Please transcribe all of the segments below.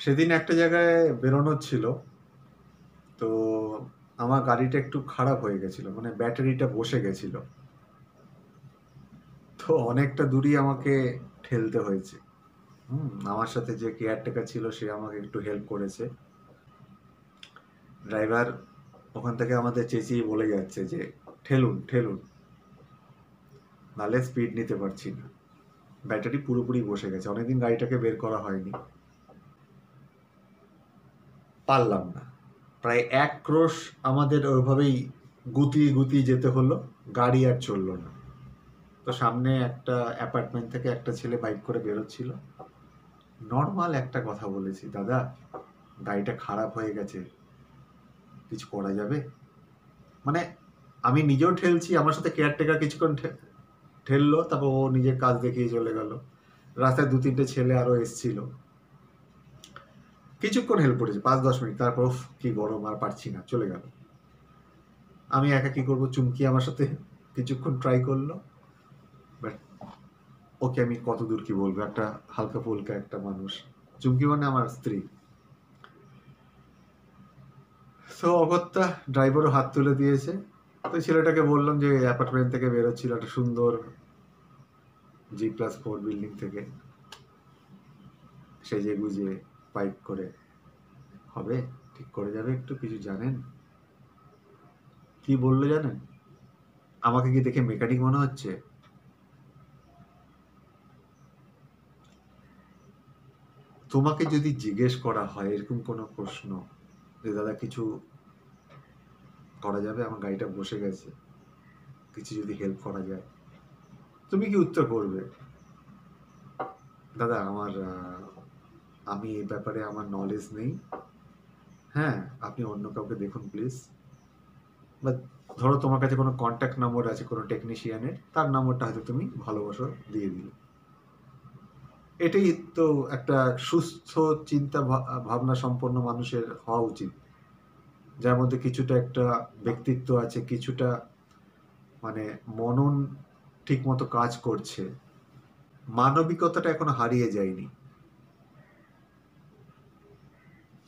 সেদিন একটা জায়গায় বেরোনোর ছিল। তো আমার গাড়িটা একটু খারাপ হয়ে গেছিল, মানে ব্যাটারিটা বসে গেছিল। তো অনেকটা দূরই আমাকে ঠেলতে হয়েছে। আমার সাথে যে কেয়ারটেকার ছিল সে আমাকে একটু হেল্প করেছে। ড্রাইভার ওখান থেকে আমাদের চেঁচিয়ে বলে যাচ্ছে যে ঠেলুন ঠেলুন, নাহলে স্পিড নিতে পারছি না। ব্যাটারি পুরোপুরি বসে গেছে, অনেকদিন গাড়িটাকে বের করা হয়নি। পারলাম না। প্রায় ১ ক্রোশ আমাদের ওইভাবেই গুতিয়ে গুতিয়ে যেতে হলো, গাড়ি আর চললো না। তো সামনে একটা অ্যাপার্টমেন্ট থেকে একটা ছেলে বাইক করে বেরোচ্ছিল। নর্মাল একটা কথা বলেছি, দাদা গাড়িটা খারাপ হয়ে গেছে, কিছু করা যাবে? মানে আমি নিজেও ঠেলছি, আমার সাথে কেয়ারটেকার কিছুক্ষণ ঠেললো, তারপর ও নিজের কাজ দেখিয়ে চলে গেল। রাস্তায় ২-৩টে ছেলে আরো এসছিল, কিছুক্ষণ হেল্প করেছে, ৫-১০ মিনিট। তারপর কি গরম, আর পারছি না, চলে গেল। আমি একা কি করবো? চুমকি আমার সাথে কিছুক্ষণ ট্রাই করলো, বাট ওকে আমি কত দূর কি বলবো, একটা হালকা ফুলকা একটা মানুষ। চুমকি মানে আমার স্ত্রী। তো অগত্যা ড্রাইভারও হাত তুলে দিয়েছে। তো ছেলেটাকে বললাম যে অ্যাপার্টমেন্ট থেকে বেরোচ্ছিল একটা সুন্দর G+4 বিল্ডিং থেকে, সেজে গুজে বাইক করে, হবে ঠিক করে যাবে, একটু কিছু জানেন? কি বললো জানেন? আমাকে কি দেখে মেকানিক মনে হচ্ছে? তোমাকে যদি জিজ্ঞেস করা হয় এরকম কোনো প্রশ্ন যে দাদা কিছু করা যাবে, আমার গাড়িটা বসে গেছে, কিছু যদি হেল্প করা যায়, তুমি কি উত্তর করবে? দাদা আমি এই ব্যাপারে আমার নলেজ নেই, হ্যাঁ আপনি অন্য কাউকে দেখুন প্লিজ। বা ধরো তোমার কাছে কোনো কন্ট্যাক্ট নম্বর আছে কোনো টেকনিশিয়ানের, তার নম্বরটা হয়তো তুমি ভালোবাসো, দিয়ে দিলে। এটাই তো একটা সুস্থ চিন্তা ভাবনা সম্পন্ন মানুষের হওয়া উচিত, যার মধ্যে কিছুটা একটা ব্যক্তিত্ব আছে, কিছুটা মানে মনন ঠিক মতো কাজ করছে, মানবিকতাটা এখনো হারিয়ে যায়নি।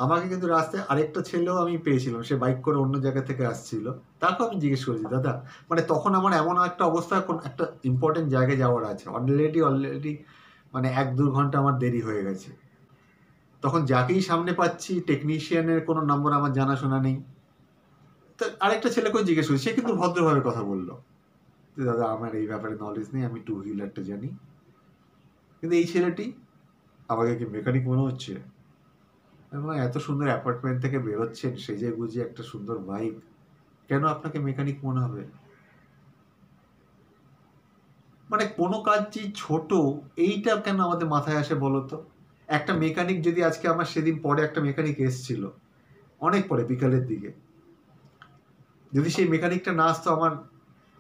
আমাকে কিন্তু রাস্তায় আরেকটা ছেলেও আমি পেয়েছিলাম, সে বাইক করে অন্য জায়গা থেকে আসছিল। তাকেও আমি জিজ্ঞেস করেছি, দাদা মানে তখন আমার এমন একটা অবস্থা, কোন একটা ইম্পর্টেন্ট জায়গায় যাওয়ার আছে, অলরেডি মানে ১-২ ঘন্টা আমার দেরি হয়ে গেছে। তখন যাকেই সামনে পাচ্ছি, টেকনিশিয়ানের কোনো নম্বর আমার জানাশোনা নেই। তো আরেকটা ছেলেকেও জিজ্ঞেস করি, সে কিন্তু ভদ্রভাবে কথা বললো যে দাদা আমার এই ব্যাপারে নলেজ নেই, আমি টু হুইলারটা জানি। কিন্তু এই ছেলেটি, আমাকে কি মেকানিক মনে হচ্ছে? এত সুন্দর অ্যাপার্টমেন্ট থেকে বেরোচ্ছেন সেজে গুজে, একটা সুন্দর বাইক, কেন আপনাকে মেকানিক মনে হবে? মানে কোনো কাজই ছোট, এইটা কেন আমাদের মাথায় আসে বলতো? একটা মেকানিক যদি আজকে, আমার সেদিন পরে একটা মেকানিক এসছিল, অনেক পরে বিকালের দিকে, যদি সেই মেকানিকটা না আসতো আমার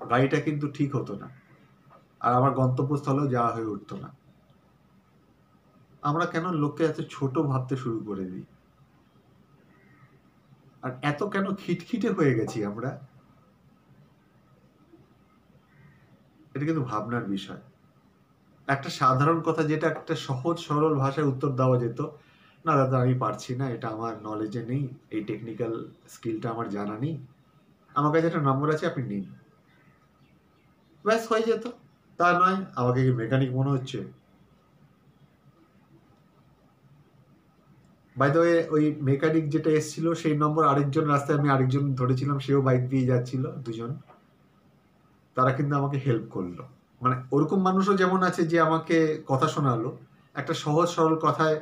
গাড়িটা কিন্তু ঠিক হতো না, আর আমার গন্তব্যস্থলেও যাওয়া হয়ে উঠতো না। আমরা কেন লোককে এত ছোট ভাবতে শুরু করে দিই? আর এত কেন খিটখিটে হয়ে গেছি আমরা? এটা কিন্তু ভাবনার বিষয়। একটা সাধারণ কথা, যেটা একটা সহজ সরল ভাষায় উত্তর দেওয়া যেত, না দাদা আমি পারছি না, এটা আমার নলেজে নেই, এই টেকনিক্যাল স্কিলটা আমার জানা নেই, আমার কাছে একটা নম্বর আছে, আপনি নিন, ব্যাস হয়ে যেত। তা নয়, আমাকে কি মেকানিক মনে হচ্ছে? বাই দ্য ওয়ে, ওই মেকানিক যেটা এসেছিল সেই নম্বর আরেকজন, রাস্তায় আমি আরেকজন ধরেছিলাম, সেও বাইক দিয়ে যাচ্ছিল, দুজন, তারা কিন্তু আমাকে হেল্প করলো। মানে ওরকম মানুষও যেমন আছে যে আমাকে কথা শোনালো, একটা সহজ সরল কথায়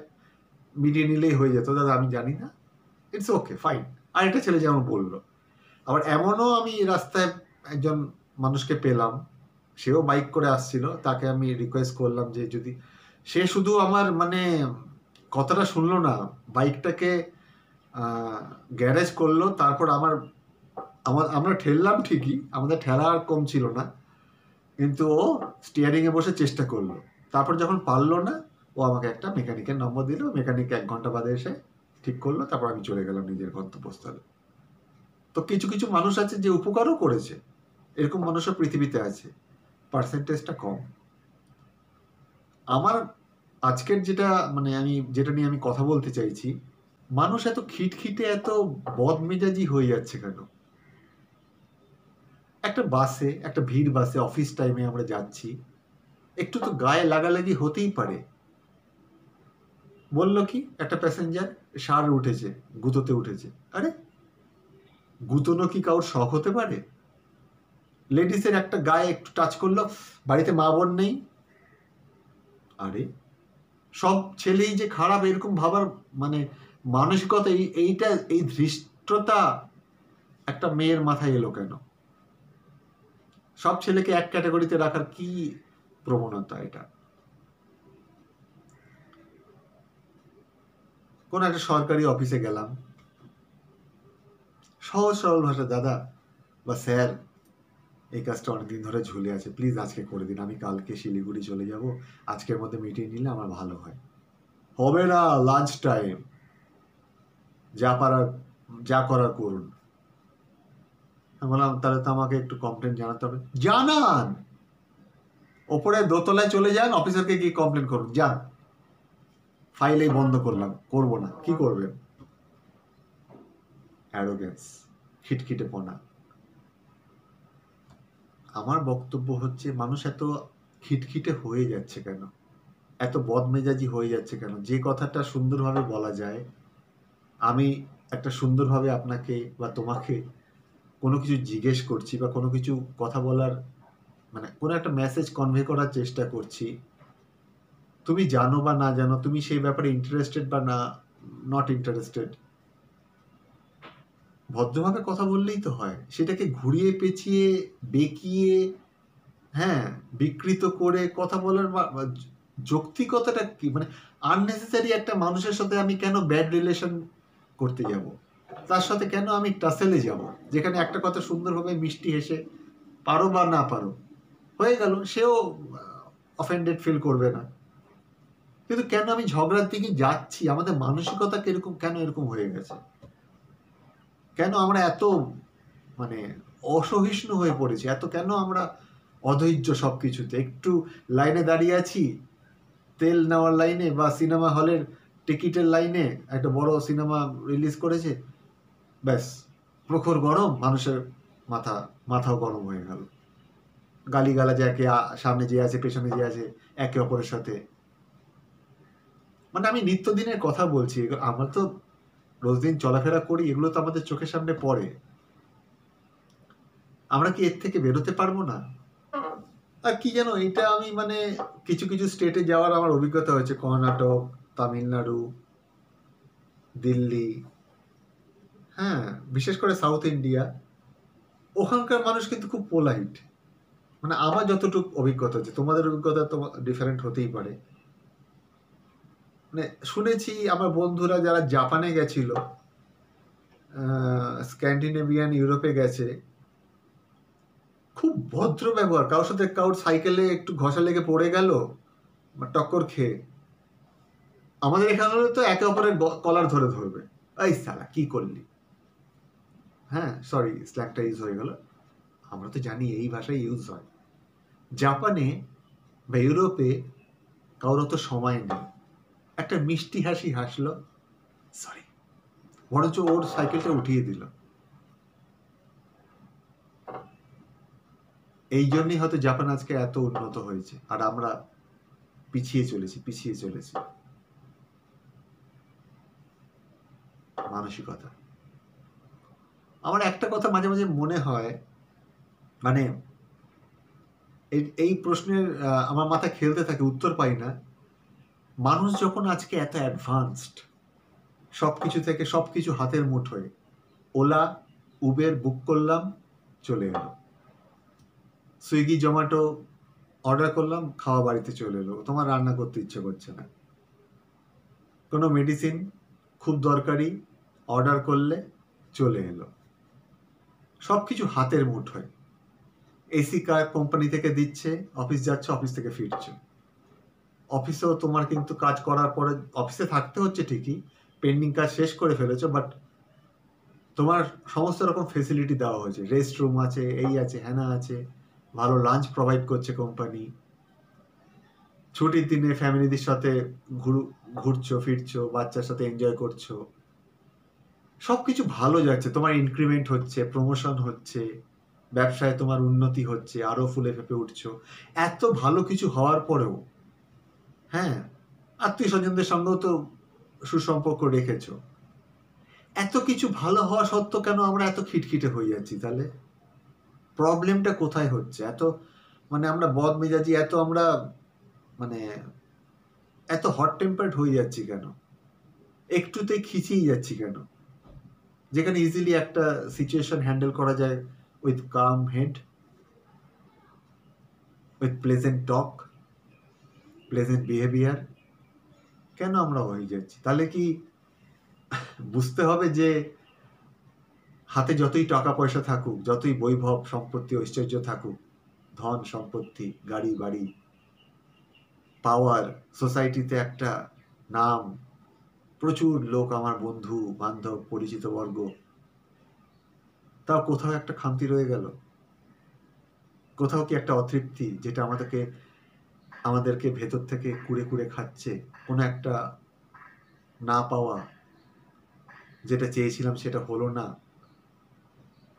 মিটিয়ে নিলেই হয়ে যেত, দাদা আমি জানি না, ইটস ওকে ফাইন। আরেকটা ছেলে যেমন বললো। আবার এমনও আমি রাস্তায় একজন মানুষকে পেলাম, সেও বাইক করে আসছিল, তাকে আমি রিকোয়েস্ট করলাম যে যদি, সে শুধু আমার মানে কথাটা শুনলো না, বাইকটাকে গ্যারেজ করলো, তারপর আমরা ঠেললাম ঠিকই, আমাদের ঠেলা আর কম ছিল না, কিন্তু ও স্টিয়ারিং এ বসে চেষ্টা করলো। তারপর যখন পারলো না, ও আমাকে একটা মেকানিকের নম্বর দিল, মেকানিক ১ ঘন্টা বাদে এসে ঠিক করলো, তারপর আমি চলে গেলাম নিজের গন্তব্যস্থলে। তো কিছু কিছু মানুষ আছে যে উপকারও করেছে, এরকম মানুষও পৃথিবীতে আছে, পার্সেন্টেজটা কম। আমার আজকের যেটা নিয়ে আমি কথা বলতে চাইছি, মানুষ এত খিটখিটে, এত বদমেজাজি হয়ে যাচ্ছে কেন? একটা ভিড় বাসে অফিস টাইমে আমরা যাচ্ছি, একটু তো গায়ে লাগালাগি হতেই পারে। বললো কি একটা প্যাসেঞ্জার, সার উঠেছে, গুঁতোতে উঠেছে। আরে গুঁতোনো কি কারোর শখ হতে পারে? লেডিসের একটা গায়ে একটু টাচ করলো, বাড়িতে মা বোন নেই। আরে সব ছেলেই যে খারাপ এরকম ভাবার মানসিকতা, এই ধৃষ্টতা একটা মেয়ের মাথায় এলো কেন? সব ছেলেকে এক ক্যাটাগরিতে রাখার কি প্রবণতা এটা? কোন একটা সরকারি অফিসে গেলাম, সহজ সরল ভাষা, দাদা বা স্যার এই কাজটা অনেকদিন ধরে ঝুলে আছে, প্লিজ আজকে করে দিন, আমি কালকে শিলিগুড়ি চলে যাব, আজকের মধ্যে মিটিয়ে নিলে আমার ভালো হয়। হবে না, লাঞ্চ টাইম, যা করার করুন। বললাম তাহলে তো আমাকে একটু কমপ্লেন জানাতে হবে। জানান, ওপরে দোতলায় চলে যান, অফিসারকে গিয়ে কমপ্লেন করুন, যান। ফাইলেই বন্ধ করলাম, করবো না। কি করবেন? অ্যারোগেন্স, খিটখিটেপনা। আমার বক্তব্য হচ্ছে, মানুষ এত খিটখিটে হয়ে যাচ্ছে কেন? এত বদমেজাজি হয়ে যাচ্ছে কেন? যে কথাটা সুন্দরভাবে বলা যায়, আমি একটা সুন্দরভাবে আপনাকে বা তোমাকে কোনো কিছু জিজ্ঞেস করছি বা কোনো কিছু কথা বলার কোনো একটা মেসেজ কনভে করার চেষ্টা করছি, তুমি জানো বা না জানো, তুমি সেই ব্যাপারে ইন্টারেস্টেড বা না নট ইন্টারেস্টেড, ভদ্রভাবে কথা বললেই তো হয়। সেটাকে ঘুরিয়ে পেঁচিয়ে বেঁকিয়ে বিকৃত করে কথা বলার যৌক্তিকতাটা কি? আননেসেসারি একটা মানুষের সাথে আমি কেন ব্যাড রিলেশন করতে যাব? তার সাথে কেন আমি টাসেলে যাব, যেখানে একটা কথা সুন্দরভাবে মিষ্টি হেসে, পারো বা না পারো, হয়ে গেল, সেও অফেন্ডেড ফিল করবে না। কিন্তু কেন আমি ঝগড়ার দিকে যাচ্ছি? আমাদের মানসিকতা কেন এরকম হয়ে গেছে? কেন আমরা এত অসহিষ্ণু হয়ে পড়েছি? এত কেন আমরা অধৈর্য সবকিছুতে? একটু লাইনে দাঁড়িয়ে আছি, তেল নেওয়ার লাইনে বা সিনেমা হলের টিকিটের লাইনে, একটা বড় সিনেমা রিলিজ করেছে, ব্যাস প্রখর গরম, মানুষের মাথাও গরম হয়ে গেল। গালিগালাজ একে, সামনে যে আছে পেছনে যে আছে, একে অপরের সাথে। আমি নিত্যদিনের কথা বলছি, আমরা তো রোজ দিন চলাফেরা করি, এগুলো তো আমাদের চোখের সামনে পড়ে। আমরা কি এর থেকে বেরোতে পারবো না? আর কি জানো, এটা আমি কিছু কিছু স্টেটে যাওয়ার আমার অভিজ্ঞতা হয়েছে, কর্ণাটক, তামিলনাড়ু, দিল্লি, বিশেষ করে সাউথ ইন্ডিয়া। ওখানকার মানুষ কিন্তু খুব পোলাইট। আমার যতটুকু অভিজ্ঞতা আছে, তোমাদের অভিজ্ঞতা তো ডিফারেন্ট হতেই পারে। শুনেছি আমার বন্ধুরা যারা জাপানে গেছিল, স্ক্যান্ডিনেভিয়ান ইউরোপে গেছে, খুব ভদ্র ব্যবহার। কারোর সাইকেলে একটু ঘষা লেগে পড়ে গেল, টক্কর খেয়ে, আমাদের এখানে তো একে অপরের কলার ধরবে, এই সালা কি করলি, সরি স্ল্যাংটা ইউজ হয়ে গেল, আমরা তো জানি এই ভাষায় ইউজ হয়। জাপানে বা ইউরোপে কারোর তো সময় নেই, একটা মিষ্টি হাসি হাসলো, সরি, বরঞ্চ ওর সাইকেলটা উঠিয়ে দিল। এই জন্যই হয়তো জাপান আজকে এত উন্নত হয়েছে, আর আমরা পিছিয়ে চলেছি। মানসিকতা। আমার একটা কথা মাঝে মাঝে মনে হয়, এই প্রশ্নের আমার মাথায় খেলতে থাকে, উত্তর পাই না। মানুষ যখন আজকে এত অ্যাডভান্সড, সবকিছু থেকে সবকিছু হাতের মুঠোয়, ওলা উবের বুক করলাম, চলে এলো, সুইগি জোম্যাটো অর্ডার করলাম, খাওয়া বাড়িতে চলে এলো, তোমার রান্না করতে ইচ্ছে করছে না। কোনো মেডিসিন খুব দরকারি, অর্ডার করলে চলে এলো, সবকিছু হাতের মুঠোয়। এসি কার কোম্পানি থেকে দিচ্ছে, অফিস যাচ্ছ, অফিস থেকে ফিরছো, অফিসেও তোমার কিন্তু কাজ করার পরে অফিসে থাকতে হচ্ছে ঠিকই, পেন্ডিং কাজ শেষ করে ফেলেছো, বাট তোমার সমস্ত রকম ফেসিলিটি দেওয়া হয়েছে, রেস্ট রুম আছে, এই আছে, হ্যানা আছে, ভালো লাঞ্চ প্রোভাইড করছে কোম্পানি, ছুটির দিনে ফ্যামিলিদের সাথে ঘুরছো ফিরছো, বাচ্চার সাথে এনজয় করছো, সবকিছু ভালো যাচ্ছে, তোমার ইনক্রিমেন্ট হচ্ছে, প্রমোশন হচ্ছে, ব্যবসায় তোমার উন্নতি হচ্ছে, আরো ফুলে ফেঁপে উঠছো, এত ভালো কিছু হওয়ার পরেও, হ্যাঁ, আত্মীয় স্বজনদের সঙ্গেও তো সুসম্পর্ক রেখেছো, এত কিছু ভালো হওয়া সত্ত্বেও কেন আমরা এত খিটখিটে হয়ে যাচ্ছি? তাহলে প্রবলেমটা কোথায় হচ্ছে? এত মানে আমরা বদমেজাজি, এত আমরা মানে এত হট টেম্পার্ড হয়ে যাচ্ছি কেন? একটুতেই খিচিয়ে যাচ্ছি কেন? যেখানে ইজিলি একটা সিচুয়েশন হ্যান্ডেল করা যায় with calm head, with pleasant talk, pleasant behaviour, কেন আমরা হয়ে যাচ্ছি? তাহলে কি বুঝতে হবে যে হাতে যতই টাকা পয়সা থাকুক, যতই বৈভব সম্পত্তি ঐশ্বর্য থাকুক, ধন সম্পত্তি, গাড়ি বাড়ি, পাওয়ার, সোসাইটিতে একটা নাম, প্রচুর লোক আমার বন্ধু বান্ধব পরিচিত বর্গ, তাও কোথাও একটা খামতি রয়ে গেল, কোথাও কি একটা অতৃপ্তি যেটা আমাদেরকে ভেতর থেকে কুড়ে কুড়ে খাচ্ছে, কোনো একটা না পাওয়া, যেটা চেয়েছিলাম সেটা হলো না।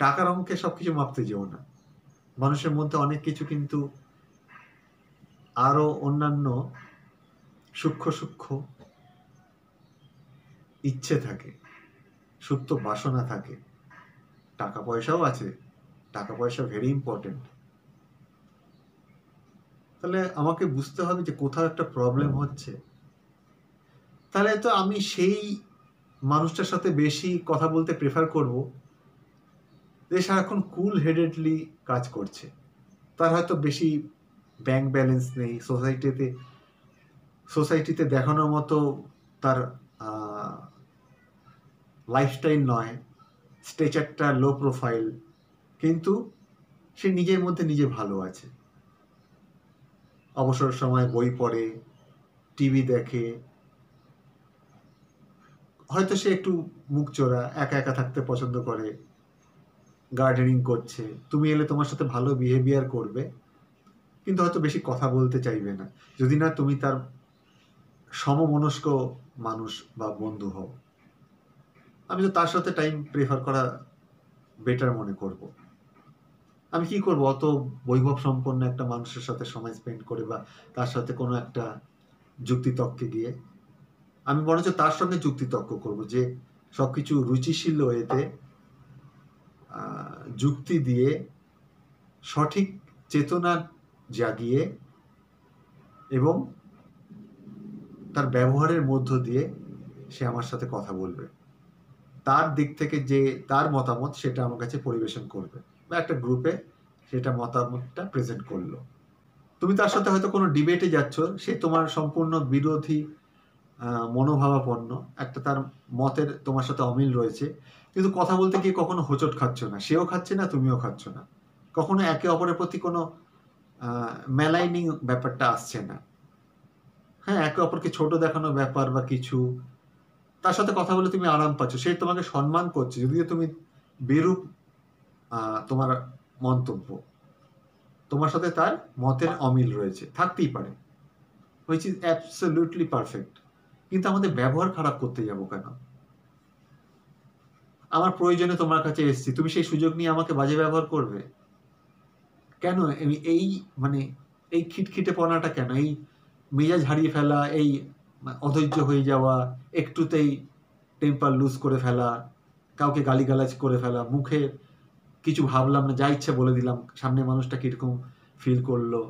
টাকার অঙ্কে সবকিছু মাপতে যেও না, মানুষের মধ্যে অনেক কিছু কিন্তু আরো অন্যান্য সূক্ষ্ম সূক্ষ্ম ইচ্ছে থাকে, সুপ্ত বাসনা থাকে। টাকা পয়সাও আছে, টাকা পয়সা ভেরি ইম্পর্টেন্ট। তাহলে আমাকে বুঝতে হবে যে কোথাও একটা প্রবলেম হচ্ছে, তাহলে তো আমি সেই মানুষটার সাথে বেশি কথা বলতে প্রেফার করব যে সারাক্ষণ কুল হেডেডলি কাজ করছে, তার হয়তো বেশি ব্যাংক ব্যালেন্স নেই, সোসাইটিতে দেখানোর মতো তার লাইফস্টাইল নয়, স্ট্রেচারটা লো প্রোফাইল, কিন্তু সে নিজের মধ্যে নিজে ভালো আছে, অবসর সময় বই পড়ে, টিভি দেখে, হয়তো সে একটু মুখ চোরা, একা একা থাকতে পছন্দ করে, গার্ডেনিং করছে, তুমি এলে তোমার সাথে ভালো বিহেভিয়ার করবে, কিন্তু হয়তো বেশি কথা বলতে চাইবে না, যদি না তুমি তার সমমনস্ক মানুষ বা বন্ধু হও। আমি তো তার সাথে টাইম প্রেফার করা বেটার মনে করব। আমি কি করব অত বৈভব সম্পন্ন একটা মানুষের সাথে সময় স্পেন্ড করে, বা তার সাথে কোনো একটা যুক্তিতর্কে গিয়ে? আমি বরঞ্চ তার সঙ্গে যুক্তিতর্ক করব, যে সবকিছু রুচিশীল ওয়েতে যুক্তি দিয়ে, সঠিক চেতনা জাগিয়ে এবং তার ব্যবহারের মধ্য দিয়ে সে আমার সাথে কথা বলবে, তার দিক থেকে যে তার মতামত সেটা আমার কাছে পরিবেশন করবে, বা একটা গ্রুপে সেটা মতামতটা প্রেজেন্ট করলো। তুমি তার সাথে হয়তো কোনো ডিবেটে যাচ্ছ, সে তোমার সম্পূর্ণ বিরোধী মনোভাবাপন্ন, একটা তার মতের তোমার সাথে অমিল রয়েছে, কিন্তু কথা বলতে গিয়ে কখনো হোঁচট খাচ্ছ না, সেও খাচ্ছে না তুমিও খাচ্ছ না, কখনো একে অপরের প্রতি কোনো মেলাইনিং ব্যাপারটা আসছে না। হ্যাঁ, একে অপরকে ছোট দেখানোর ব্যাপার বা কিছু, তার সাথে কথা বলে তুমি আরাম পাচ্ছ, সে তোমাকে সম্মান করছে, যদিও তুমি বিরূপ তোমার মন্তব্য, তোমার সাথে তার মতের অমিল রয়েছে, থাকতেই পারে, হুইচ ইজ অ্যাবসলিউটলি পারফেক্ট, কিন্তু আমাদের ব্যবহার খারাপ করতে যাবো কেন? আমার প্রয়োজনে তোমার কাছে এসেছি, তুমি সেই সুযোগ নিয়ে আমাকে বাজে ব্যবহার করবে কেন? এই মানে এই খিটখিটে পনাটা কেন? এই মেজাজ হারিয়ে ফেলা, এই অধৈর্য হয়ে যাওয়া, একটুতেই টেম্পার লুজ করে ফেলা, কাউকে গালিগালাজ করে ফেলা, মুখে কিছু ভাবলাম না, যা ইচ্ছা বলে দিলাম, সামনে মানুষটা কিরকম ফিল করলো,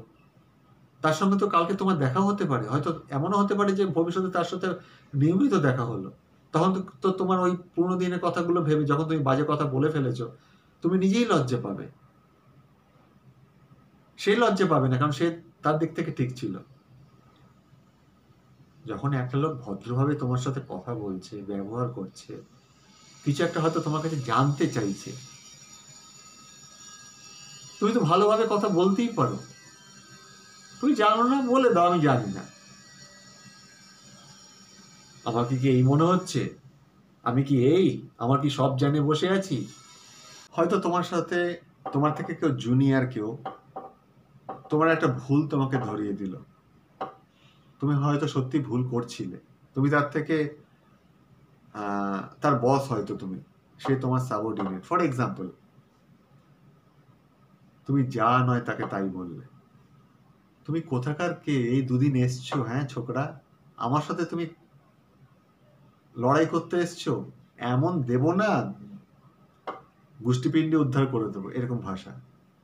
তার সঙ্গে তো কালকে তোমার দেখা হতে পারে, হয়তো এমনও হতে পারে যে ভবিষ্যতে তার সাথে নিয়মিত দেখা হলো, তখন তো তোমার ওই পুরোনো দিনের কথাগুলো ভেবে, যখন তুমি বাজে কথা বলে ফেলেছো, তুমি নিজেই লজ্জা পাবে, সে লজ্জা পাবে না, কারণ সে তার দিক থেকে ঠিক ছিল। যখন একটা লোক ভদ্রভাবে তোমার সাথে কথা বলছে, ব্যবহার করছে, কিছু একটা হয়তো তোমার কাছে জানতে চাইছে, তুমি তো ভালোভাবে কথা বলতেই পারো, তুমি জানো না বলে দাও আমি জানি না। আমাকে কি এই মনে হচ্ছে আমি কি আমার কি সব জানে বসে আছি? হয়তো তোমার থেকে কেউ জুনিয়র, কেউ তোমার একটা ভুল তোমাকে ধরিয়ে দিল, তুমি হয়তো সত্যি ভুল করছিলে, তুমি তার থেকে তার বস, হয়তো তুমি, সে তোমার সাবঅর্ডিনেট ফর এক্সাম্পল, তুমি যা নয় তাকে তাই বললে। তুমি কোথাকার কে? এই দুদিন এসছো, হ্যাঁ ছোকরা, আমার সাথে তুমি লড়াই করতে এসছো? এমন দেব না, গোষ্ঠীপিণ্ডে উদ্ধার করে দেবো, এরকম ভাষা।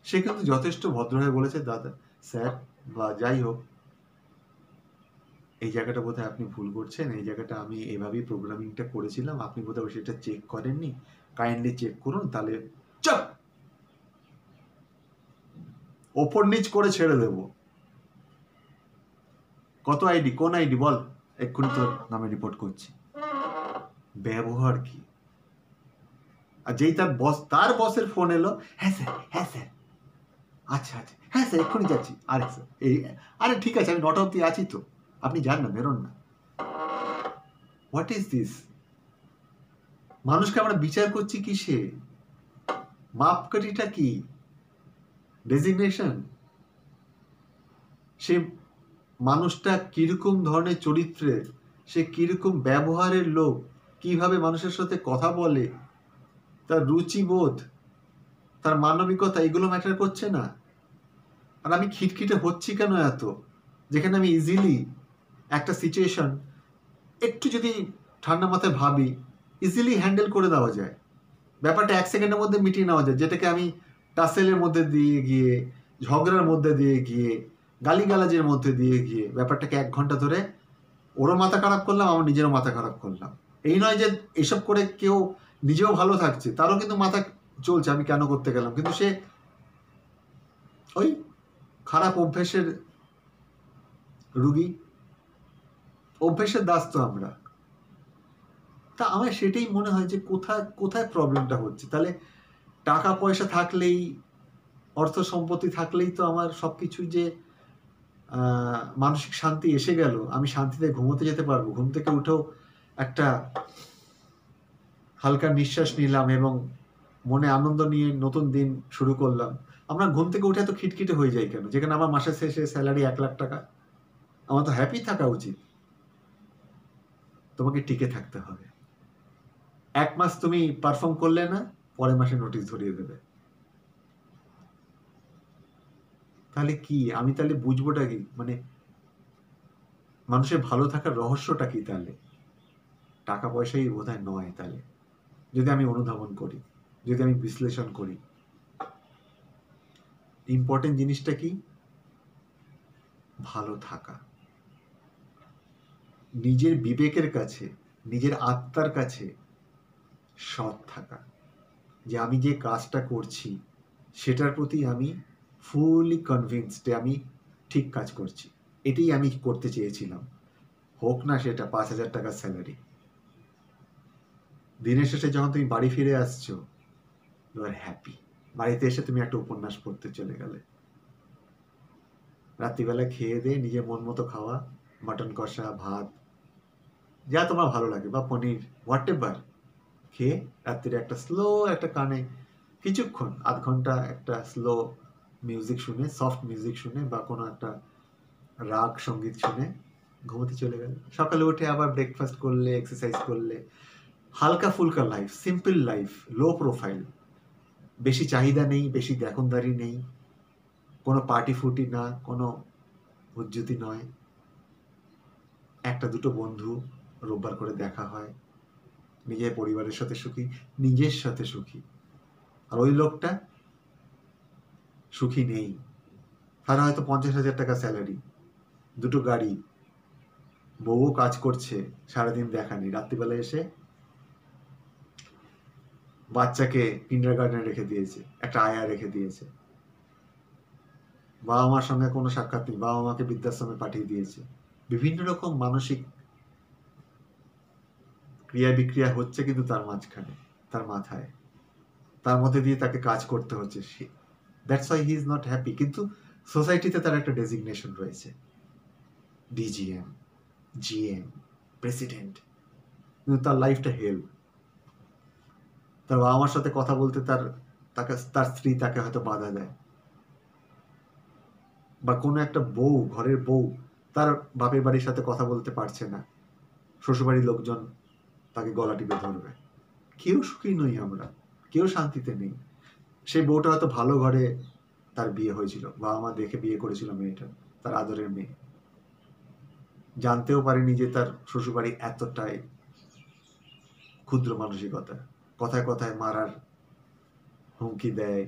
সে কিন্তু যথেষ্ট ভদ্র হয়ে বলেছে, দাদা, স্যার, বা যাই হোক, এই জায়গাটা বোধহয় আপনি ভুল করছেন, এই জায়গাটা আমি এভাবেই প্রোগ্রামিংটা করেছিলাম, আপনি বোধহয় সেটা চেক করেননি, কাইন্ডলি চেক করুন। তাহলে চপ, ওপর নিচ করে ছেড়ে দেব। কত আইডি, কোন আইডি বল, এক্ষুনি তোর নামে রিপোর্ট করছি। ব্যবহার কি! আর যেই তার বসের ফোন এলো, হ্যাঁ স্যার, হ্যাঁ স্যার, আচ্ছা আচ্ছা, হ্যাঁ স্যার, এক্ষুনি যাচ্ছি। আরে স্যার, আরে ঠিক আছে, আমি 9টা অব্দি আছি তো, আপনি যান না, বেরোন না। What is this? মানুষকে আমরা বিচার করছি কিসে? মাপকাঠিটা কি? ডেজিগনেশন? সে মানুষটা কিরকম ধরনের চরিত্রের, সে কিরকম ব্যবহারের লোক, কিভাবে মানুষের সাথে কথা বলে, তার রুচিবোধ, তার মানবিকতা, এগুলো ম্যাটার করছে না? আর আমি খিটখিটে হচ্ছি কেন এত, যেখানে আমি ইজিলি একটা সিচুয়েশন একটু যদি ঠান্ডা মাথায় ভাবি, ইজিলি হ্যান্ডেল করে দেওয়া যায়, ব্যাপারটা 1 সেকেন্ডের মধ্যে মিটিয়ে নেওয়া যায়, যেটাকে আমি টাসেলের মধ্যে দিয়ে গিয়ে, ঝগড়ার মধ্যে দিয়ে গিয়ে, গালিগালাজের মধ্যে দিয়ে গিয়ে ব্যাপারটাকে 1 ঘন্টা ধরে ওরও মাথা খারাপ করলাম, আমার নিজেরও মাথা খারাপ করলাম। এই নয় যে এসব করে কেউ নিজেও ভালো থাকছে, তারও কিন্তু মাথা চলছে আমি কেন করতে গেলাম, কিন্তু সে ওই খারাপ অভ্যেসের রুগী, অভ্যেসের দাস তো আমরা। তা আমার সেটাই মনে হয় যে কোথায় কোথায় প্রবলেমটা হচ্ছে। তাহলে টাকা পয়সা থাকলেই, অর্থ সম্পত্তি থাকলেই তো আমার সবকিছু যে মানসিক শান্তি এসে গেল, আমি শান্তিতে ঘুমোতে যেতে পারবো, ঘুম থেকে উঠেও একটা হালকা নিঃশ্বাস নিলাম এবং মনে আনন্দ নিয়ে নতুন দিন শুরু করলাম। আমরা ঘুম থেকে উঠে এত খিটখিটে হয়ে যাই কেন, যেখানে আমার মাসের শেষে স্যালারি 1 লাখ টাকা? আমার তো হ্যাপি থাকা উচিত। তোমাকে টিকে থাকতে হবে। 1 মাস তুমি পারফর্ম করলে না, পরের মাসে নোটিশ ধরিয়ে দেবে। তাহলে কি আমি তাহলে বুঝবোটা কি, মানে মানুষের ভালো থাকার রহস্যটা কি? তাহলে টাকা পয়সাই বোধহয় নয়। তাহলে যদি আমি অনুধাবন করি, যদি আমি বিশ্লেষণ করি, ইম্পর্টেন্ট জিনিসটা কি? ভালো থাকা, নিজের বিবেকের কাছে, নিজের আত্মার কাছে সৎ থাকা, যে আমি যে কাজটা করছি সেটার প্রতি আমি ফুলি কনভিন্সড, আমি ঠিক কাজ করছি, এটাই আমি করতে চেয়েছিলাম, হোক না সেটা 5,000 টাকার স্যালারি। দিনের শেষে যখন তুমি বাড়ি ফিরে আসছো, ইউ আর হ্যাপি। বাড়িতে এসে তুমি একটা উপন্যাস পড়তে চলে গেলে, রাত্রিবেলা খেয়ে দিয়ে নিজের মন মতো খাওয়া, মাটন কষা, ভাত, যা তোমার ভালো লাগে, বা পনির, হোয়াট এভার, খেয়ে রাত্রিরে একটা স্লো, একটা কানে কিছুক্ষণ 1/2 ঘন্টা একটা স্লো মিউজিক শুনে, সফট মিউজিক শুনে, বা কোনো একটা রাগ সঙ্গীত শুনে ঘুমোতে চলে গেলে। সকালে উঠে আবার ব্রেকফাস্ট করলে, এক্সারসাইজ করলে, হালকা ফুলকা life, simple life, low profile, বেশি চাহিদা নেই, বেশি দেখনদারি নেই, কোনো পার্টি ফুটি না, কোনো উজ্জুতি নয়, 1-2 বন্ধু রোববার করে দেখা হয়, নিজের পরিবারের সাথে সুখী, নিজের সাথে সুখী। আর ওই লোকটা সুখী নেই, তার হয়তো 50,000 টাকা স্যালারি, 2টো গাড়ি, বউও কাজ করছে, সারাদিন দেখা নেই, রাত্রিবেলা এসে বাচ্চাকে কিন্ডারগার্টেনে রেখে দিয়েছে, একটা আয়া রেখে দিয়েছে, বাবা মার সঙ্গে কোনো সাক্ষাৎ নেই, বাবা মাকে বৃদ্ধাশ্রমে পাঠিয়ে দিয়েছে। বিভিন্ন রকম মানসিক ক্রিয়া বিক্রিয়া হচ্ছে কিন্তু তার মাঝখানে, তার মাথায়, তার মধ্যে দিয়ে তাকে কাজ করতে হচ্ছে। That's why he is not happy. কিন্তু সোসাইটিতে তার একটা ডেজিগনেশন রয়েছে, ডিজিএম, জিএম, প্রেসিডেন্ট, কিন্তু তার লাইফটা হেল। তার বাবা মার সাথে কথা বলতে তার স্ত্রী তাকে হয়তো বাধা দেয়, বা কোনো একটা বউ, ঘরের বউ তার বাপের বাড়ির সাথে কথা বলতে পারছে না, শ্বশুরবাড়ির লোকজন তাকে গলা টিপে ধরবে। কেউ সুখী নই আমরা, কেউ শান্তিতে নেই। সেই বউটা হয়তো ভালো ঘরে তার বিয়ে হয়েছিল, বাবা মা দেখে বিয়ে করেছিল মেয়েটা, তার আদরের মেয়ে। জানতেও পারেনি যে তার শ্বশুরবাড়ি এতটাই ক্ষুদ্র মানসিকতা, কথায় কথায় মারার হুমকি দেয়,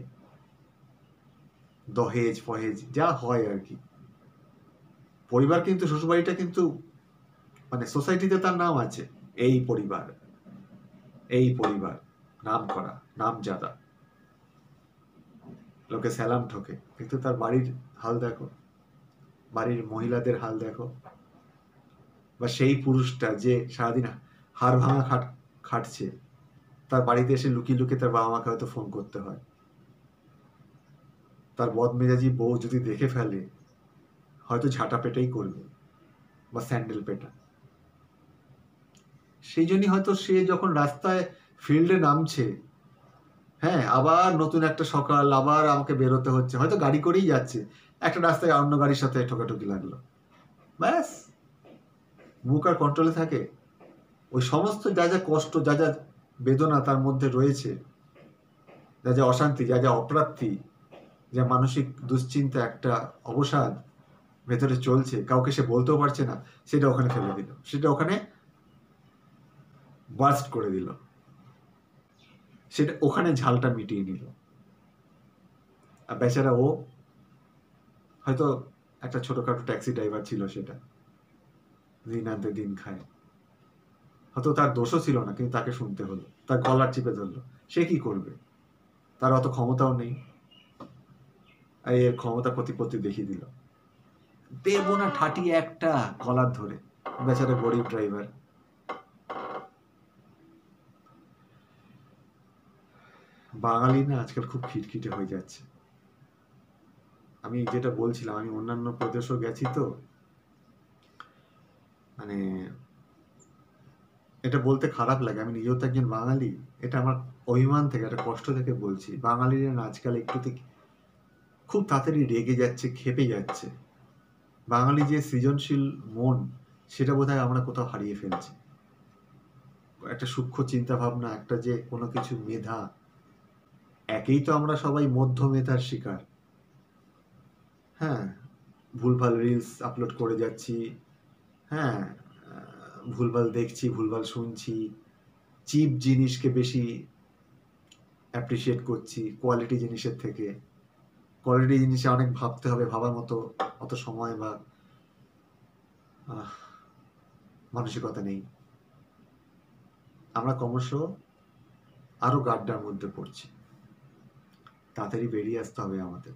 দহেজ ফহেজ যা হয় আর কি। পরিবার কিন্তু, শ্বশুরবাড়িটা কিন্তু মানে সোসাইটিতে তার নাম আছে, এই পরিবার, এই পরিবার নাম করা, নাম জাদা, লোকে সালাম ঠোকে, কিন্তু তার বাড়ির হাল দেখো, বাড়ির মহিলাদের হাল দেখো, বা সেই পুরুষটা যে সারাদিন হাড় ভাঙা খাটছে, তার বাড়িতে এসে লুকিয়ে লুকিয়ে তার বাবা মাকে হয়তো ফোন করতে হয়। তার বদমেজাজি বউ যদি দেখে ফেলে, হয়তো ঝাঁটা পেটাই করবে বা স্যান্ডেল পেটা। সেই জন্যই হয়তো সে যখন রাস্তায় ফিল্ডে নামছে, হ্যাঁ আবার নতুন একটা সকাল, আবার আমাকে বেরোতে হচ্ছে, হয়তো গাড়ি করেই যাচ্ছে, একটা রাস্তায় অন্য গাড়ির সাথে ঠোকাঠুকি লাগলো, ব্যাস মুখ আর কন্ট্রোলে থাকে? ওই সমস্ত যা যা কষ্ট, যা যা বেদনা তার মধ্যে রয়েছে, যা যা অশান্তি, যা যা অপ্রাপ্তি, যা মানসিক দুশ্চিন্তা, একটা অবসাদ ভেতরে চলছে, কাউকে সে বলতেও পারছে না, সেটা ওখানে ফেলে দিল, সেটা ওখানে বার্স্ট করে দিল, সেটা ওখানে ঝালটা মিটিয়ে নিল। আর বেচারা ও হয়তো একটা ছোটখাটো ট্যাক্সি ড্রাইভার ছিল, সেটা দিন আনতে দিন খায়, হয়তো তার দোষও ছিল না, কিন্তু তাকে শুনতে হলো, তার গলার চিপে ধরলো। সে কি করবে? তার অত ক্ষমতাও নেই। এর ক্ষমতা প্রতিপত্তি দেখিয়ে দিল, দেবো না ঠাটিয়ে একটা কলার ধরে, বেচারা গরিব ড্রাইভার। বাঙালি না আজকাল খুব খিটখিটে হয়ে যাচ্ছে। আমি যেটা বলছিলাম, আমি অন্যান্য প্রদেশও গেছি, তো মানে এটা বলতে খারাপ লাগে, আমি নিজেও তো একজন বাঙালি, এটা আমার অভিমান থেকে, একটা কষ্ট থেকে বলছি। বাঙালিরা না আজকাল একটুতে খুব তাড়াতাড়ি রেগে যাচ্ছে, ক্ষেপে যাচ্ছে। বাঙালি যে সৃজনশীল মন, সেটা বোধহয় আমরা কোথাও হারিয়ে ফেলছি। একটা সূক্ষ্ম চিন্তা ভাবনা, একটা যে কোনো কিছু মেধা, একেই তো আমরা সবাই মধ্য মেধার শিকার। হ্যাঁ, ভুলভাল রিলস আপলোড করে যাচ্ছি, হ্যাঁ ভুলভাল দেখছি, ভুলভাল শুনছি, চিপ জিনিসকে বেশি অ্যাপ্রিসিয়েট করছি কোয়ালিটি জিনিসের থেকে। কোয়ালিটি জিনিসে অনেক ভাবতে হবে, ভাবার মতো অত সময় বা মানসিকতা নেই। আমরা ক্রমশ আরো গাড্ডার মধ্যে পড়ছি। তাড়াতাড়ি বেরিয়ে আসতে হবে আমাদের,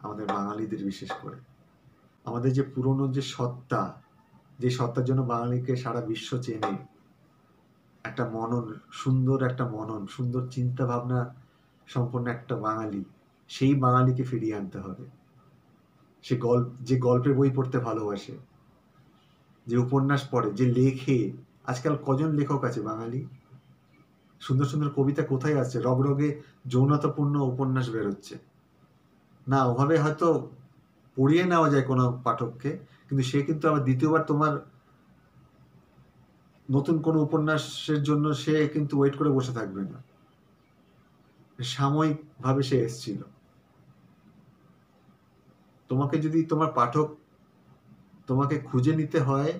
আমাদের বাঙালিদের বিশেষ করে। আমাদের যে পুরনো যে সত্তা, যে সত্তার জন্য বাঙালিকে সারা বিশ্ব চেনে, একটা মনন, সুন্দর একটা মনন, সুন্দর চিন্তা ভাবনা সম্পন্ন একটা বাঙালি, সেই বাঙালিকে ফিরিয়ে আনতে হবে। সে যে গল্পের বই পড়তে ভালোবাসে, যে উপন্যাস পড়ে, যে লেখে। আজকাল কজন লেখক আছে বাঙালি? সুন্দর সুন্দর কবিতা কোথায় আছে? রগরগে যৌনতাপূর্ণ উপন্যাস বেরোচ্ছে না, ওভাবে হয়তো পড়িয়ে নেওয়া যায় কোনো পাঠককে, কিন্তু সে কিন্তু আবার দ্বিতীয়বার তোমার নতুন কোনো উপন্যাসের জন্য সে কিন্তু ওয়েট করে বসে থাকবে না। সাময়িকভাবে সে এসেছিল। তোমাকে যদি তোমার পাঠক তোমাকে খুঁজে নিতে হয়,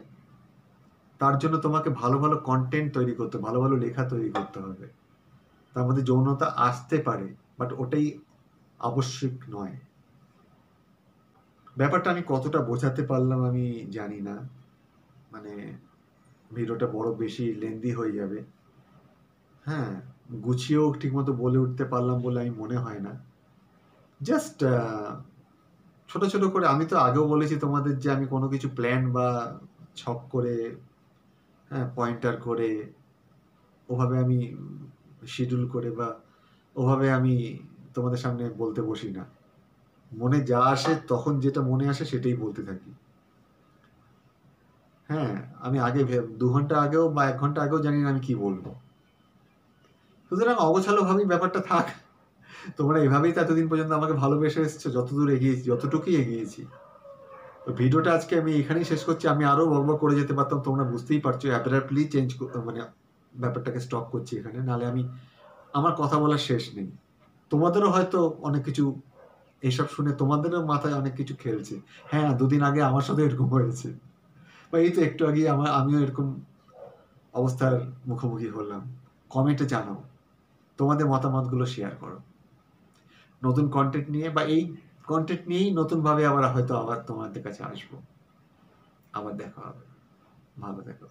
তার জন্য তোমাকে ভালো ভালো কন্টেন্ট তৈরি করতে, ভালো ভালো লেখা তৈরি করতে হবে। তার মধ্যে যৌনতা আসতে পারে, বাট ওটাই আবশ্যিক নয়। ব্যাপারটা আমি কতটা বোঝাতে পারলাম আমি জানি না, মানে ভিডিওটা বড় বেশি লেন্দি হয়ে যাবে। হ্যাঁ, গুছিয়েও ঠিকমতো বলে উঠতে পারলাম বলে আমি মনে হয় না। জাস্ট ছোট ছোট করে, আমি তো আগেও বলেছি তোমাদের যে আমি কোনো কিছু প্ল্যান বা ছক করে, হ্যাঁ পয়েন্টার করে, ওভাবে আমি শিডিউল করে বা ওভাবে আমি তোমাদের সামনে বলতে বসি না। মনে যা আসে, তখন যেটা মনে আসে সেটাই বলতে থাকি। হ্যাঁ, আমি আগে 2 ঘন্টা আগেও বা 1 ঘন্টা আগেও জানি না আমি কি বলবো। সুতরাং অগোছালো ভাবেই ব্যাপারটা থাক। তোমরা এভাবেই তো এতদিন পর্যন্ত আমাকে ভালোবেসে এসছো, যতদূর এগিয়েছি, যতটুকুই এগিয়েছি। তো ভিডিওটা আজকে আমি এখানেই শেষ করছি। আমি আরো বকবক করে যেতে পারতাম, তোমরা বুঝতেই পারছো অ্যাব্রাপ্টলি মানে ব্যাপারটাকে স্টপ করছি এখানে, নাহলে আমার কথা বলার শেষ নেই। তোমাদেরও হয়তো অনেক কিছু এইসব শুনে তোমাদেরও মাথায় অনেক কিছু খেলছে। হ্যাঁ, দুদিন আগে আমার সাথে এরকম হয়েছে, বা এই তো একটু আগে আমিও এরকম অবস্থার মুখোমুখি হলাম। কমেন্টে জানাও, তোমাদের মতামতগুলো শেয়ার করো। নতুন কন্টেন্ট নিয়ে বা এই কন্টেন্ট নিয়েই নতুনভাবে আবার হয়তো আবার তোমাদের কাছে আসবো। আবার দেখা হবে। ভালো থেকো।